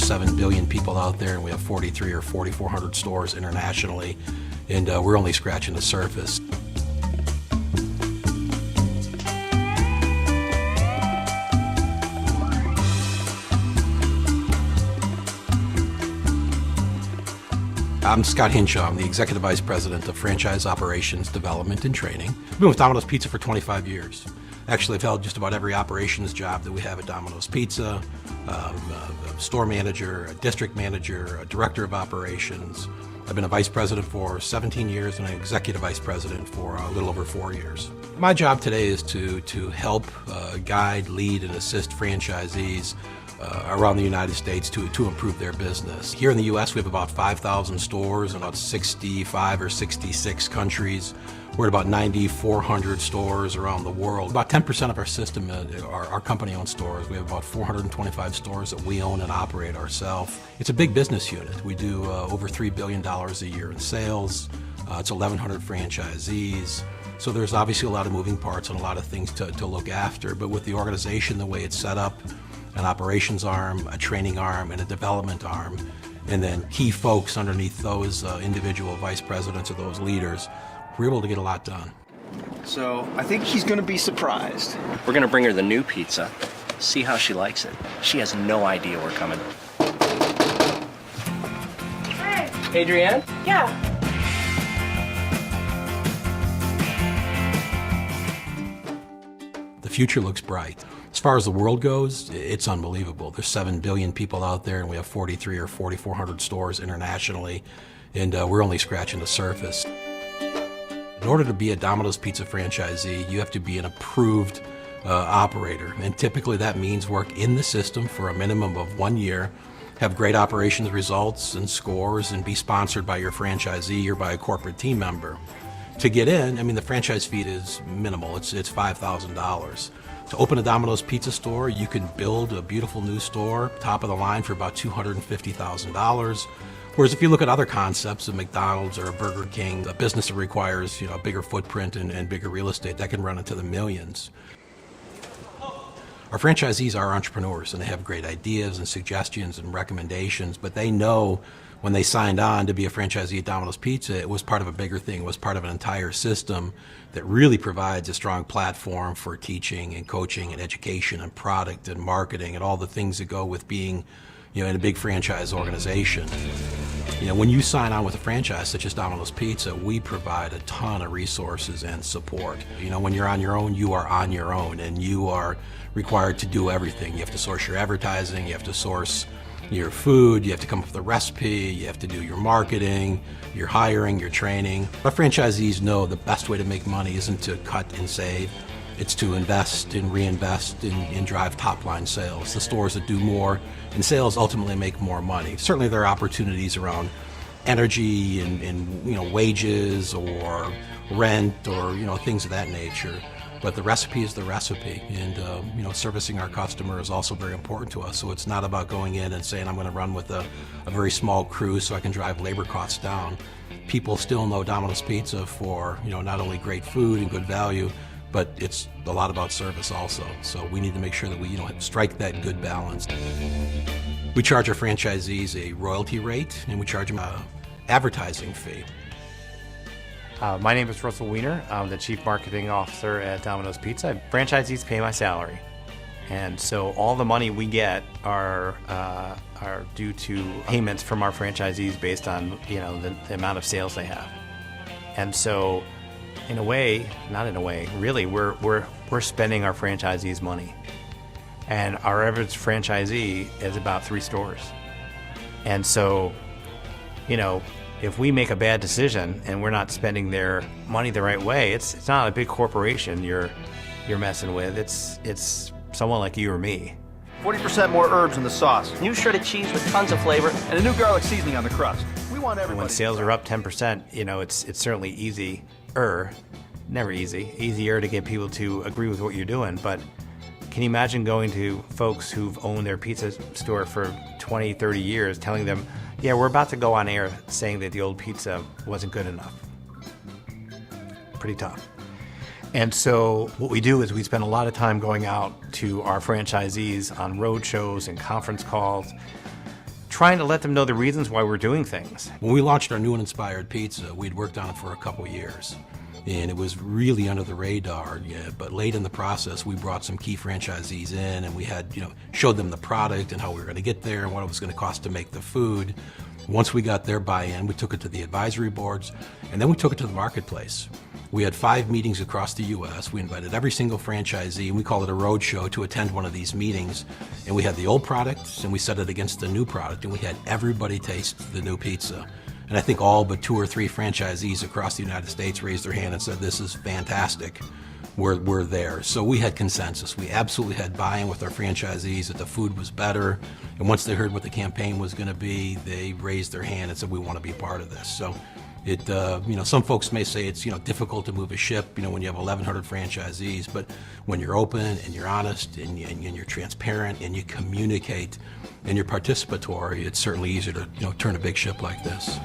7 billion people out there, and we have 43 or 4,400 stores internationally, and we're only scratching the surface. I'm Scott Hinshaw. I'm the Executive Vice President of Franchise Operations, Development, and Training. I've been with Domino's Pizza for 25 years. Actually, I've held just about every operations job that we have at Domino's Pizza, a store manager, a district manager, a director of operations. I've been a vice president for 17 years and an executive vice president for a little over 4 years. My job today is to help guide, lead, and assist franchisees around the United States to improve their business. Here in the U.S., we have about 5,000 stores in about 65 or 66 countries. We're at about 9,400 stores around the world. About 10% of our system are company-owned stores. We have about 425 stores that we own and operate ourselves. It's a big business unit. We do over $3 billion a year in sales. It's 1,100 franchisees. So there's obviously a lot of moving parts and a lot of things to look after. But with the organization, the way it's set up, an operations arm, a training arm, and a development arm, and then key folks underneath those individual vice presidents or those leaders, we're able to get a lot done. So I think she's going to be surprised. We're going to bring her the new pizza, see how she likes it. She has no idea we're coming. Hey. Adrienne? Yeah. The future looks bright. As far as the world goes, it's unbelievable. There's 7 billion people out there, and we have 43 or 4,400 stores internationally, and we're only scratching the surface. In order to be a Domino's Pizza franchisee, you have to be an approved operator, and typically that means work in the system for a minimum of 1 year, have great operations results and scores, and be sponsored by your franchisee or by a corporate team member. To get in, I mean, the franchise fee is minimal. It's $5,000. To open a Domino's Pizza store, you can build a beautiful new store, top of the line, for about $250,000. Whereas if you look at other concepts, a McDonald's or a Burger King, a business that requires a bigger footprint and bigger real estate, that can run into the millions. Our franchisees are entrepreneurs, and they have great ideas and suggestions and recommendations, but they know when they signed on to be a franchisee at Domino's Pizza, it was part of a bigger thing. It was part of an entire system that really provides a strong platform for teaching and coaching and education and product and marketing and all the things that go with being in a big franchise organization. When you sign on with a franchise such as Domino's Pizza, we provide a ton of resources and support. When you're on your own, you are on your own, and you are required to do everything. You have to source your advertising, you have to source your food, you have to come up with a recipe, you have to do your marketing, your hiring, your training. Our franchisees know the best way to make money isn't to cut and save. It's to invest and reinvest and drive top-line sales. The stores that do more in sales ultimately make more money. Certainly there are opportunities around energy and wages or rent or things of that nature. But the recipe is the recipe, and servicing our customer is also very important to us. So it's not about going in and saying I'm going to run with a very small crew so I can drive labor costs down. People still know Domino's Pizza for not only great food and good value, but it's a lot about service also. So we need to make sure that we strike that good balance. We charge our franchisees a royalty rate, and we charge them an advertising fee. My name is Russell Weiner. I'm the Chief Marketing Officer at Domino's Pizza. Franchisees pay my salary, and so all the money we get are due to payments from our franchisees based on the amount of sales they have. And so, in a way, not in a way, really, we're spending our franchisees' money, and our average franchisee is about 3 stores, and so, if we make a bad decision and we're not spending their money the right way, it's not a big corporation you're messing with. It's someone like you or me. 40% more herbs in the sauce. New shredded cheese with tons of flavor. And a new garlic seasoning on the crust. We want everybody. When sales are up 10%, it's certainly easier, never easier to get people to agree with what you're doing. But can you imagine going to folks who've owned their pizza store for 20, 30 years, telling them, yeah, we're about to go on air saying that the old pizza wasn't good enough? Pretty tough. And so what we do is we spend a lot of time going out to our franchisees on road shows and conference calls, trying to let them know the reasons why we're doing things. When we launched our new and inspired pizza, we'd worked on it for a couple years. And it was really under the radar, yeah, but late in the process, we brought some key franchisees in and we had, showed them the product and how we were going to get there and what it was going to cost to make the food. Once we got their buy-in, we took it to the advisory boards, and then we took it to the marketplace. We had 5 meetings across the U.S. We invited every single franchisee, and we call it a road show, to attend one of these meetings. And we had the old product, and we set it against the new product, and we had everybody taste the new pizza. And I think all but 2 or 3 franchisees across the United States raised their hand and said, "This is fantastic. We're there." So we had consensus. We absolutely had buy-in with our franchisees that the food was better. And once they heard what the campaign was going to be, they raised their hand and said, "We want to be a part of this." So it, some folks may say it's, difficult to move a ship, when you have 1,100 franchisees. But when you're open and you're honest and you're transparent and you communicate and you're participatory, it's certainly easier to, turn a big ship like this.